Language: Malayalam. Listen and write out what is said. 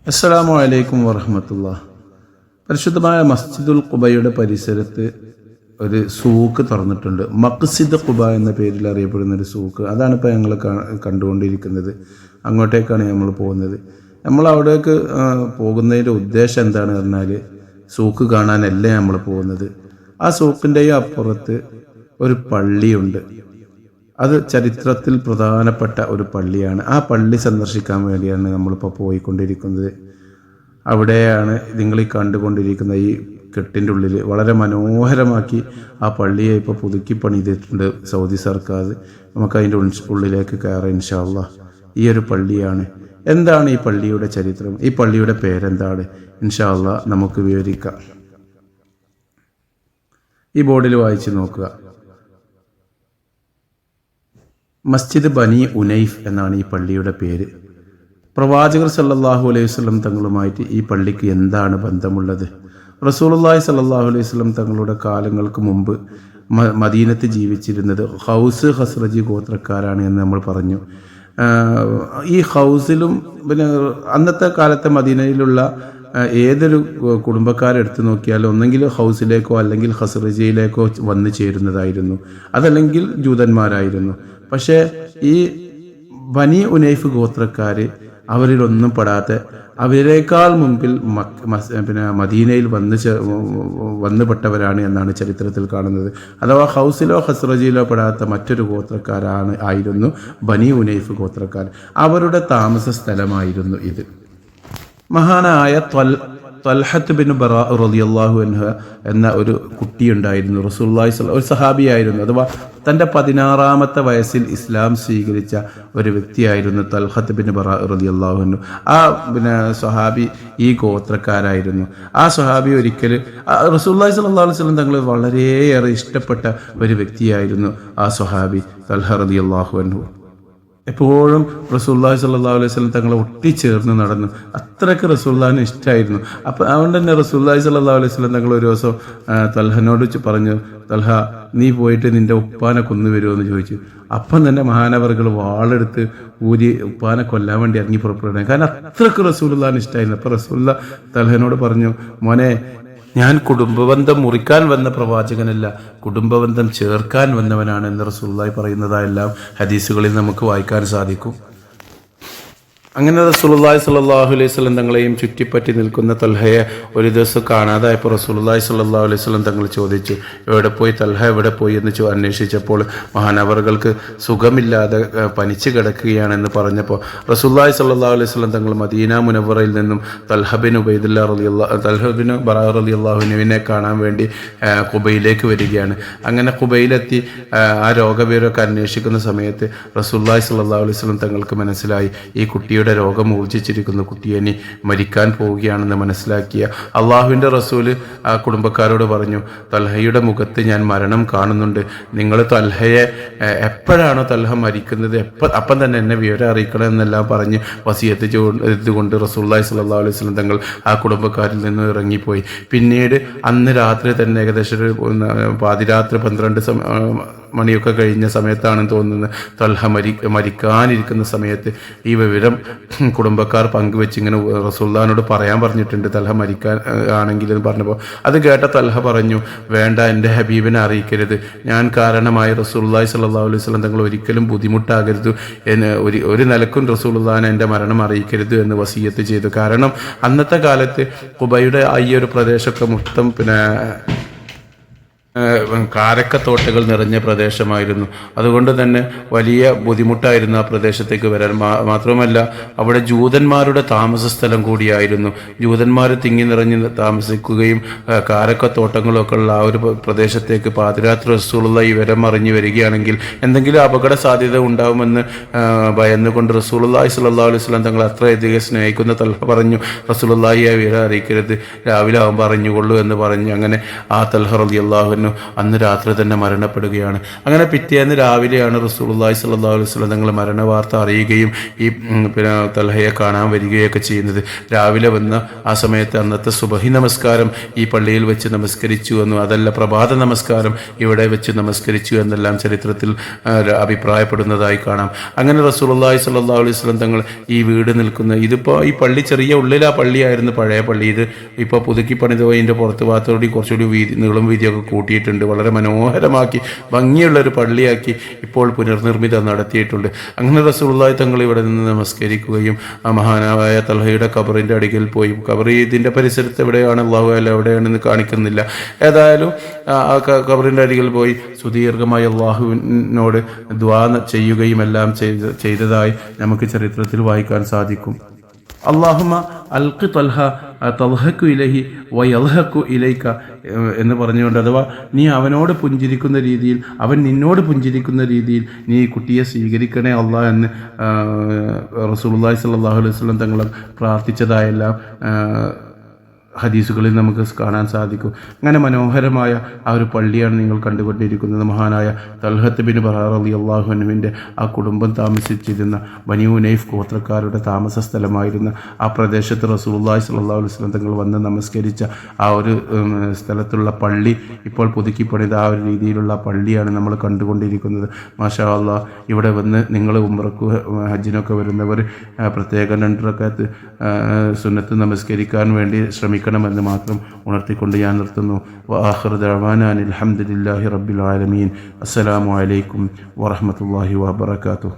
അസ്സലാമു അലൈക്കും വറഹ്മത്തുള്ളാഹി. പരിശുദ്ധമായ മസ്ജിദുൽ ഖുബയുടെ പരിസരത്ത് ഒരു സൂക്ക് തുറന്നിട്ടുണ്ട്. മഖ്സിദ് ഖുബ എന്ന പേരിൽ അറിയപ്പെടുന്ന ഒരു സൂക്ക്. അതാണ് ഇപ്പോൾ ഞങ്ങൾ കണ്ടുകൊണ്ടിരിക്കുന്നത്. അങ്ങോട്ടേക്കാണ് നമ്മൾ പോകുന്നത്. നമ്മൾ അവിടേക്ക് പോകുന്നതിൻ്റെ ഉദ്ദേശം എന്താണെന്ന് പറഞ്ഞാൽ സൂക്ക് കാണാനല്ല നമ്മൾ പോകുന്നത്. ആ സൂക്കിൻ്റെയും അപ്പുറത്ത് ഒരു പള്ളിയുണ്ട്. അത് ചരിത്രത്തിൽ പ്രധാനപ്പെട്ട ഒരു പള്ളിയാണ്. ആ പള്ളി സന്ദർശിക്കാൻ വേണ്ടിയാണ് നമ്മളിപ്പോൾ പോയിക്കൊണ്ടിരിക്കുന്നത്. അവിടെയാണ് നിങ്ങൾ ഈ കണ്ടുകൊണ്ടിരിക്കുന്ന ഈ കെട്ടിൻ്റെ ഉള്ളിൽ വളരെ മനോഹരമാക്കി ആ പള്ളിയെ ഇപ്പോൾ പുതുക്കി പണിതിട്ടുണ്ട് സൗദി സർക്കാർ. നമുക്കതിൻ്റെ ഉള്ളിലേക്ക് കയറാം ഇൻഷാ അല്ലാഹ്. ഈ ഒരു പള്ളിയാണ്. എന്താണ് ഈ പള്ളിയുടെ ചരിത്രം, ഈ പള്ളിയുടെ പേരെന്താണ്, ഇൻഷാ അല്ലാഹ് നമുക്ക് വിവരിക്കാം. ഈ ബോർഡിൽ വായിച്ച് നോക്കുക. മസ്ജിദ് ബനി ഉനൈഫ് എന്നാണ് ഈ പള്ളിയുടെ പേര്. പ്രവാചകർ സല്ലല്ലാഹു അലൈഹി വസല്ലം തങ്ങളുമായിട്ട് ഈ പള്ളിക്ക് എന്താണ് ബന്ധമുള്ളത്? റസൂലുള്ളാഹി സല്ലല്ലാഹു അലൈഹി വസല്ലം തങ്ങളുടെ കാലങ്ങൾക്ക് മുമ്പ് മദീനത്ത് ജീവിച്ചിരുന്നത് ഹൗസ് ഖസ്റജി ഗോത്രക്കാരാണ് എന്ന് നമ്മൾ പറഞ്ഞു. ഈ ഹൗസിലും പിന്നെ അന്നത്തെ കാലത്തെ മദീനയിലുള്ള ഏതൊരു കുടുംബക്കാരെടുത്ത് നോക്കിയാലും ഒന്നെങ്കിൽ ഹൗസിലേക്കോ അല്ലെങ്കിൽ ഖസ്റജിയിലേക്കോ വന്നു ചേരുന്നതായിരുന്നു, അതല്ലെങ്കിൽ ജൂതന്മാരായിരുന്നു. പക്ഷേ ഈ ബനി ഉനൈഫ് ഗോത്രക്കാർ അവരിലൊന്നും പെടാത്ത അവരേക്കാൾ മുമ്പിൽ മദീനയിൽ വന്നുപെട്ടവരാണ് എന്നാണ് ചരിത്രത്തിൽ കാണുന്നത്. അഥവാ ഹൗസിലോ ഖസ്റജിയിലോ പെടാത്ത മറ്റൊരു ആയിരുന്നു ബനി ഉനൈഫ് ഗോത്രക്കാർ. അവരുടെ താമസ സ്ഥലമായിരുന്നു ഇത്. മഹാനായ ത്വൽഹത്ത് ബിൻ ബറാ റളിയല്ലാഹു അൻഹു എന്ന ഒരു കുട്ടിയുണ്ടായിരുന്നു. റസൂലുള്ളാഹി ഒരു സഹാബിയായിരുന്നു. അഥവാ തൻ്റെ 16-ാമത്തെ വയസ്സിൽ ഇസ്ലാം സ്വീകരിച്ച ഒരു വ്യക്തിയായിരുന്നു ത്വൽഹത്ത് ബിൻ ബറാ റളിയല്ലാഹു അൻഹു. ആ സ്വഹാബി ഈ ഗോത്രക്കാരായിരുന്നു. ആ സ്വഹാബി ഒരിക്കൽ റസൂലുള്ളാഹി സ്വല്ലല്ലാഹു അലൈഹി വസല്ലം തങ്ങൾ വളരെയേറെ ഇഷ്ടപ്പെട്ട ഒരു വ്യക്തിയായിരുന്നു ആ സ്വഹാബി ത്വൽഹ റളിയല്ലാഹു അൻഹു. എപ്പോഴും റസൂലുള്ളാഹി സ്വല്ലല്ലാഹു അലൈഹി വസല്ലം തങ്ങളെ ഒട്ടിച്ചേർന്ന് നടന്നു. അത്രയ്ക്ക് റസൂലുള്ളാഹിനെ ഇഷ്ടമായിരുന്നു. അപ്പോൾ അതുകൊണ്ട് തന്നെ റസൂലുള്ളാഹി സ്വല്ലല്ലാഹു അലൈഹി വസല്ലം തങ്ങൾ ഒരു ദിവസം തൽഹനോട് പറഞ്ഞു, തൽഹ നീ പോയിട്ട് നിൻ്റെ ഉപ്പാനെ കൊന്നുവരുമോ എന്ന് ചോദിച്ചു. അപ്പം തന്നെ മഹാനവറുകൾ വാളെടുത്ത് ഊരി ഉപ്പാനെ കൊല്ലാൻ വേണ്ടി ഇറങ്ങി പുറപ്പെടുകയാണ്. കാരണം അത്രയ്ക്ക് റസൂലുള്ളാഹിനെ ഇഷ്ടമായിരുന്നു. അപ്പോൾ റസൂലുള്ളാഹി തൽഹനോട് പറഞ്ഞു, മോനെ, ഞാൻ കുടുംബബന്ധം മുറിക്കാൻ വന്ന പ്രവാചകനല്ല, കുടുംബബന്ധം ചേർക്കാൻ വന്നവനാണ് എന്ന് റസൂലുള്ളാഹി പറയുന്നതായെല്ലാം ഹദീസുകളിൽ നമുക്ക് വായിക്കാൻ സാധിക്കും. അങ്ങനെ റസൂലുള്ളാഹി സ്വല്ലല്ലാഹു അലൈഹി വസല്ലം തങ്ങളെയും ചുറ്റിപ്പറ്റി നിൽക്കുന്ന തൽഹയെ ഒരു ദിവസം കാണാതായപ്പോൾ റസൂലുള്ളാഹി സ്വല്ലല്ലാഹു അലൈഹി വസല്ലം തങ്ങൾ ചോദിച്ചു, എവിടെ പോയി തൽഹ, എവിടെ പോയി എന്ന് അന്വേഷിച്ചപ്പോൾ മഹാനവറുകൾക്ക് സുഖമില്ലാതെ പനിച്ചു കിടക്കുകയാണെന്ന് പറഞ്ഞപ്പോൾ റസൂലുള്ളാഹി സ്വല്ലല്ലാഹു അലൈഹി വസല്ലം തങ്ങൾ മദീന മുനവ്വറയിൽ നിന്നും തൽഹ ബിൻ ബറാ റളിയല്ലാഹു അൻഹുവിനെ കാണാൻ വേണ്ടി ഖുബയിലേക്ക് വരികയാണ്. അങ്ങനെ ഖുബയിലെത്തി ആ രോഗവിവരമൊക്കെ അന്വേഷിക്കുന്ന സമയത്ത് റസൂലുള്ളാഹി സ്വല്ലല്ലാഹു അലൈഹി വസല്ലം തങ്ങൾക്ക് മനസ്സിലായി ഈ കുട്ടിയുടെ രോഗം മൂർച്ഛിച്ചിരിക്കുന്നു, കുട്ടി ഇനി മരിക്കാൻ പോവുകയാണെന്ന് മനസ്സിലാക്കിയ അള്ളാഹുവിൻ്റെ റസൂല് ആ കുടുംബക്കാരോട് പറഞ്ഞു, തൽഹയുടെ മുഖത്ത് ഞാൻ മരണം കാണുന്നുണ്ട്. നിങ്ങൾ തൽഹയെ എപ്പോഴാണോ തൽഹ മരിക്കുന്നത് അപ്പം തന്നെ എന്നെ വിവരം അറിയിക്കണം എന്നെല്ലാം പറഞ്ഞ് വസിയത്ത് ചെയ്തുകൊണ്ട് റസൂലുള്ളാഹി സ്വല്ലല്ലാഹു അലൈഹി വസല്ലം തങ്ങൾ ആ കുടുംബക്കാരിൽ നിന്ന് ഇറങ്ങിപ്പോയി. പിന്നീട് അന്ന് രാത്രി തന്നെ ഏകദേശം ഒരു പാതിരാത്രി 12 മണിയൊക്കെ കഴിഞ്ഞ സമയത്താണെന്ന് തോന്നുന്നത്, തൽഹ മരിക്കാനിരിക്കുന്ന സമയത്ത് ഈ വിവരം കുടുംബക്കാർ പങ്കുവെച്ച് ഇങ്ങനെ റസൂലുള്ളാഹിനോട് പറയാൻ പറഞ്ഞിട്ടുണ്ട്, തൽഹ മരിക്കാൻ ആണെങ്കിൽ എന്ന് പറഞ്ഞപ്പോൾ അത് കേട്ട തൽഹ പറഞ്ഞു, വേണ്ട, എൻ്റെ ഹബീബിനെ അറിയിക്കരുത്, ഞാൻ കാരണമായി റസൂലുള്ളാഹി സ്വല്ലല്ലാഹു അലൈഹി വസല്ലം തങ്ങൾ ഒരിക്കലും ബുദ്ധിമുട്ടാകരുത്, ഒരു നിലക്കും റസൂലുള്ളാഹിനെ എൻ്റെ മരണം അറിയിക്കരുത് എന്ന് വസിയത്ത് ചെയ്തു. കാരണം അന്നത്തെ കാലത്ത് ഖുബയുടെ ഈ ഒരു പ്രദേശമൊക്കെ മൊത്തം കാരക്കത്തോട്ടകൾ നിറഞ്ഞ പ്രദേശമായിരുന്നു. അതുകൊണ്ട് തന്നെ വലിയ ബുദ്ധിമുട്ടായിരുന്നു ആ പ്രദേശത്തേക്ക് വരാൻ. മാത്രമല്ല അവിടെ ജൂതന്മാരുടെ താമസ സ്ഥലം കൂടിയായിരുന്നു. ജൂതന്മാർ തിങ്ങി നിറഞ്ഞ് താമസിക്കുകയും കാരക്കത്തോട്ടങ്ങളൊക്കെ ഉള്ള ആ ഒരു പ്രദേശത്തേക്ക് പാതിരാത്രി റസൂലുള്ളാഹി വിവരം അറിഞ്ഞു വരികയാണെങ്കിൽ എന്തെങ്കിലും അപകട സാധ്യത ഉണ്ടാവുമെന്ന് ഭയന്നുകൊണ്ട് റസൂലുള്ളാഹി സ്വല്ലല്ലാഹു അലൈഹി വസല്ലം തങ്ങൾ അത്രയധികം സ്നേഹിക്കുന്ന തൽഹ പറഞ്ഞു, റസൂലുള്ളാഹിയെ വിവരം അറിയിക്കരുത്, രാവിലെ ആകുമ്പോൾ അറിഞ്ഞുകൊള്ളൂ എന്ന് പറഞ്ഞു. അങ്ങനെ ആ തൽഹ റളിയല്ലാഹു അൻഹു പറഞ്ഞു അന്ന് രാത്രി തന്നെ മരണപ്പെടുകയാണ്. അങ്ങനെ പിറ്റേന്ന് രാവിലെയാണ് റസൂലുള്ളാഹി സ്വല്ലല്ലാഹു അലൈഹി വസല്ലം തങ്ങൾ മരണ വാർത്ത അറിയുകയും ഈ പിന്നെ തൽഹയെ കാണാൻ വരികയൊക്കെ ചെയ്യുന്നത്. രാവിലെ വന്ന ആ സമയത്ത് അന്നത്തെ സുബഹി നമസ്കാരം ഈ പള്ളിയിൽ വെച്ച് നമസ്കരിച്ചു എന്നും അതല്ല പ്രഭാത നമസ്കാരം ഇവിടെ വെച്ച് നമസ്കരിച്ചു എന്നെല്ലാം ചരിത്രത്തിൽ അഭിപ്രായപ്പെടുന്നതായി കാണാം. അങ്ങനെ റസൂലുള്ളാഹി സ്വല്ലല്ലാഹു അലൈഹി വസല്ലം തങ്ങൾ ഈ വീട് നിൽക്കുന്ന ഇതിപ്പോൾ ഈ പള്ളി ചെറിയ ഉള്ളിലാ പള്ളിയായിരുന്നു പഴയ പള്ളി. ഇത് ഇപ്പോൾ പുതുക്കി പണിതോ ഇതിൻ്റെ പുറത്ത് ഭാഗത്തോടെ കുറച്ചുകൂടി നീളം വീതിയൊക്കെ കൂട്ടിയിട്ടുണ്ട്. വളരെ മനോഹരമാക്കി ഭംഗിയുള്ളൊരു പള്ളിയാക്കി ഇപ്പോൾ പുനർനിർമ്മിതം നടത്തിയിട്ടുണ്ട്. അങ്ങനെ റസൂലുള്ളാഹി തങ്ങൾ ഇവിടെ നിന്ന് നമസ്കരിക്കുകയും ആ മഹാനായ തൽഹയുടെ ഖബറിൻ്റെ അടുക്കൽ പോയി, ഖബർ ഇതിൻ്റെ പരിസരത്ത് എവിടെയാണ് അല്ലാഹു അല്ല എവിടെയാണെന്ന് കാണിക്കുന്നില്ല, ഏതായാലും ആ ഖബറിൻ്റെ അരികിൽ പോയി സുദീർഘമായി അള്ളാഹുവിനോട് ദുആ ചെയ്യുകയും എല്ലാം ചെയ്തതായി നമുക്ക് ചരിത്രത്തിൽ വായിക്കാൻ സാധിക്കും. അല്ലാഹുമ്മ അൽഖി തൽഹ തൽഹക്കു ഇലൈഹി വയൽഹക്കു ഇലൈക എന്ന് പറഞ്ഞുകൊണ്ട്, അഥവാ നീ അവനോട് പുഞ്ചിരിക്കുന്ന രീതിയിൽ അവൻ നിന്നോട് പുഞ്ചിരിക്കുന്ന രീതിയിൽ നീ കുട്ടിയെ സ്വീകരിക്കണേ അല്ലാഹ് എന്ന് റസൂലുള്ളാഹി സ്വല്ലല്ലാഹു അലൈഹി വസല്ലം തങ്ങൾ പ്രാർത്ഥിച്ചതായെല്ലാം ഹദീസുകളിൽ നമുക്ക് കാണാൻ സാധിക്കും. അങ്ങനെ മനോഹരമായ ആ ഒരു പള്ളിയാണ് നിങ്ങൾ കണ്ടുകൊണ്ടിരിക്കുന്നത്. മഹാനായ തൽഹത്ത് ബിൻ ബറാ റളിയല്ലാഹു അൻഹുവിൻ്റെ ആ കുടുംബം താമസിച്ചിരുന്ന ബനീ ഉനൈഫ് ഗോത്രക്കാരുടെ താമസ സ്ഥലമായിരുന്ന ആ പ്രദേശത്ത് റസൂലുള്ളാഹി സ്വല്ലല്ലാഹു അലൈഹി വസല്ലം തങ്ങൾ വന്ന് നമസ്കരിച്ച ആ ഒരു സ്ഥലത്തുള്ള പള്ളി ഇപ്പോൾ പുതുക്കി പണിത ആ ഒരു രീതിയിലുള്ള പള്ളിയാണ് നമ്മൾ കണ്ടുകൊണ്ടിരിക്കുന്നത്. മാഷാ അല്ലാഹ്, ഇവിടെ വന്ന് നിങ്ങൾ ഉംറക്ക് ഹജ്ജിനൊക്കെ വരുന്നവർ പ്രത്യേകം 2 റക്അത്ത് സുന്നത്ത് നമസ്കരിക്കാൻ വേണ്ടി ശ്രമിക്കണമെന്ന് മാത്രം ഉണർത്തിക്കൊണ്ട് ഞാൻ നിർത്തുന്നു. വആഖിറു ദഅവാനാ അൽഹംദുലില്ലാഹി റബ്ബിൽ ആലമീൻ. അസ്സലാമു അലൈക്കും വറഹ്മത്തുള്ളാഹി വബറകാതുഹു.